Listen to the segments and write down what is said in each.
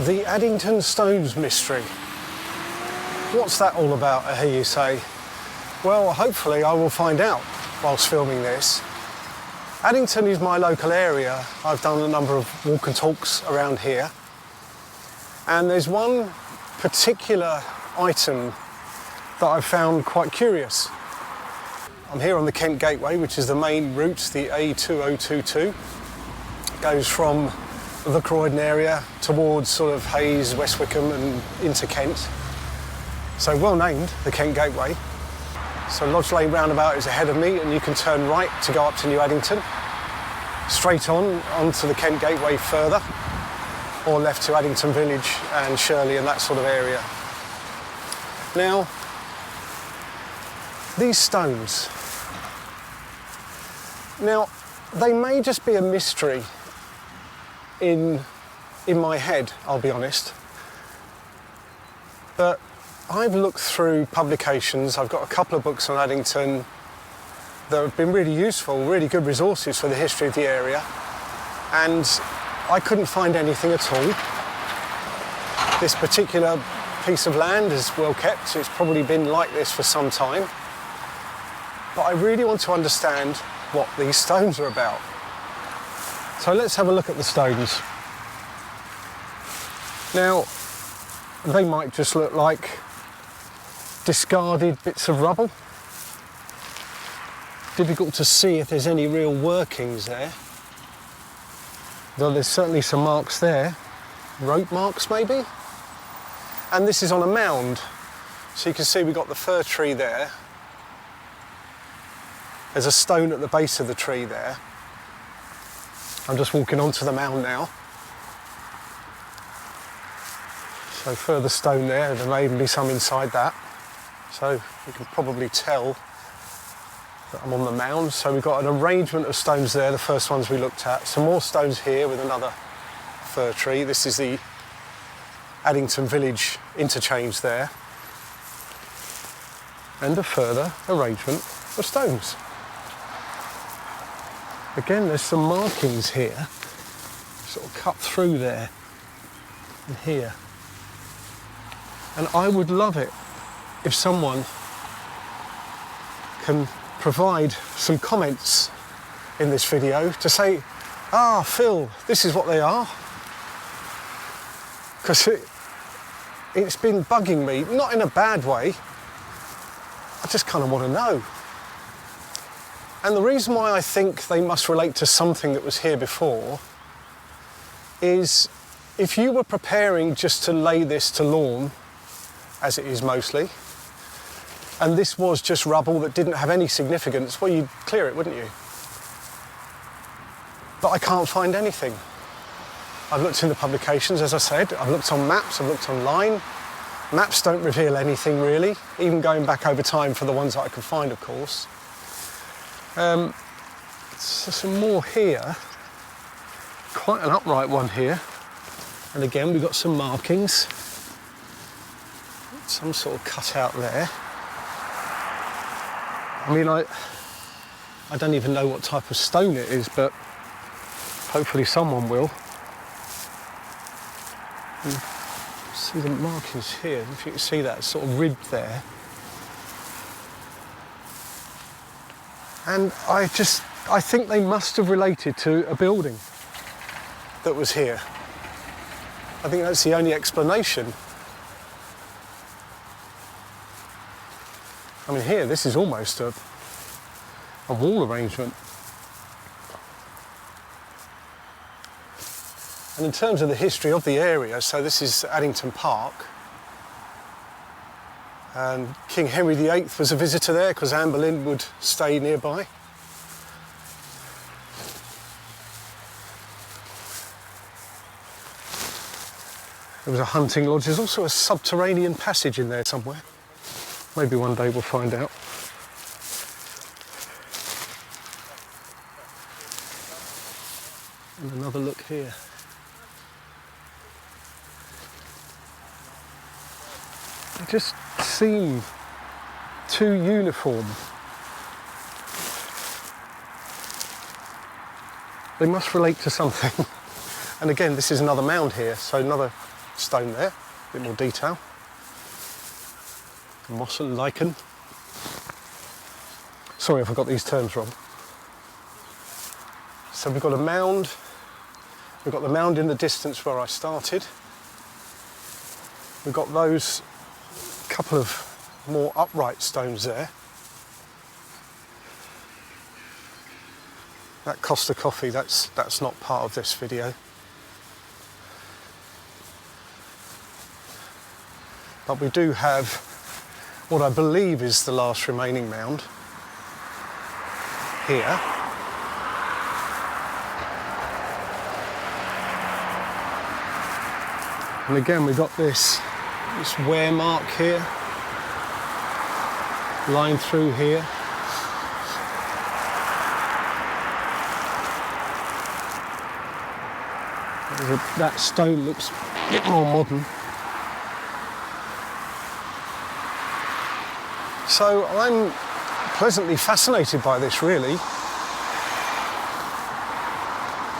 The Addington Stones mystery. What's that all about, I hear you say? Well, hopefully I will find out whilst filming this. Addington is my local area. I've done a number of walk and talks around here. And there's one particular item that I've found quite curious. I'm here on the Kent Gate Way, which is the main route, the A2022. It goes from the Croydon area towards sort of Hayes, West Wickham and into Kent. So well named, the Kent Gate Way. So Lodge Lane roundabout is ahead of me and you can turn right to go up to New Addington, straight on onto the Kent Gate Way further, or left to Addington Village and Shirley and that sort of area. Now, these stones, now they may just be a mystery in my head, I'll be honest. But I've looked through publications, I've got a couple of books on Addington that have been really useful, really good resources for the history of the area, and I couldn't find anything at all. This particular piece of land is well kept, it's probably been like this for some time, but I really want to understand what these stones are about. So let's have a look at the stones. Now, they might just look like discarded bits of rubble. Difficult to see if there's any real workings there. Though there's certainly some marks there. Rope marks maybe? And this is on a mound. So you can see we've got the fir tree there. There's a stone at the base of the tree there. I'm just walking onto the mound now. So further stone there may even be some inside that. So you can probably tell that I'm on the mound. So we've got an arrangement of stones there, the first ones we looked at. Some more stones here with another fir tree. This is the Addington Village interchange there. And a further arrangement of stones. Again, there's some markings here, sort of cut through there and here. And I would love it if someone can provide some comments in this video to say, ah, Phil, this is what they are. Because it's been bugging me, not in a bad way, I just kind of want to know. And the reason why I think they must relate to something that was here before is if you were preparing just to lay this to lawn, as it is mostly, and this was just rubble that didn't have any significance, well, you'd clear it, wouldn't you? But I can't find anything. I've looked in the publications, as I said, I've looked on maps, I've looked online. Maps don't reveal anything really, even going back over time for the ones that I can find, of course. So some more here, quite an upright one here, and again we've got some markings, some sort of cutout there. I mean, I don't even know what type of stone it is, but hopefully someone will. And see the markings here, if you can see that sort of ribbed there. And I think they must have related to a building that was here. I think that's the only explanation. I mean, here, this is almost a wall arrangement. And in terms of the history of the area, so this is Addington Park. And King Henry VIII was a visitor there because Anne Boleyn would stay nearby. There was a hunting lodge. There's also a subterranean passage in there somewhere. Maybe one day we'll find out. And another look here. They just seem too uniform. They must relate to something. And again, this is another mound here, so another stone there, a bit more detail. Moss and lichen. Sorry if I got these terms wrong. So we've got a mound. We've got the mound in the distance where I started. We've got those couple of more upright stones there. That Costa coffee, that's not part of this video. But we do have what I believe is the last remaining mound here. And again, we've got this wear mark here, line through here. That stone looks a bit more modern. So I'm pleasantly fascinated by this, really.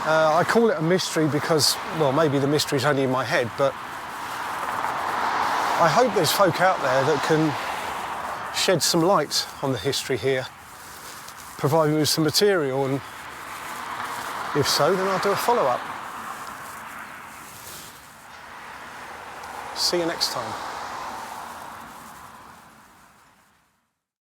I call it a mystery because, well, maybe the mystery's only in my head, but I hope there's folk out there that can shed some light on the history here, provide me with some material, and if so, then I'll do a follow-up. See you next time.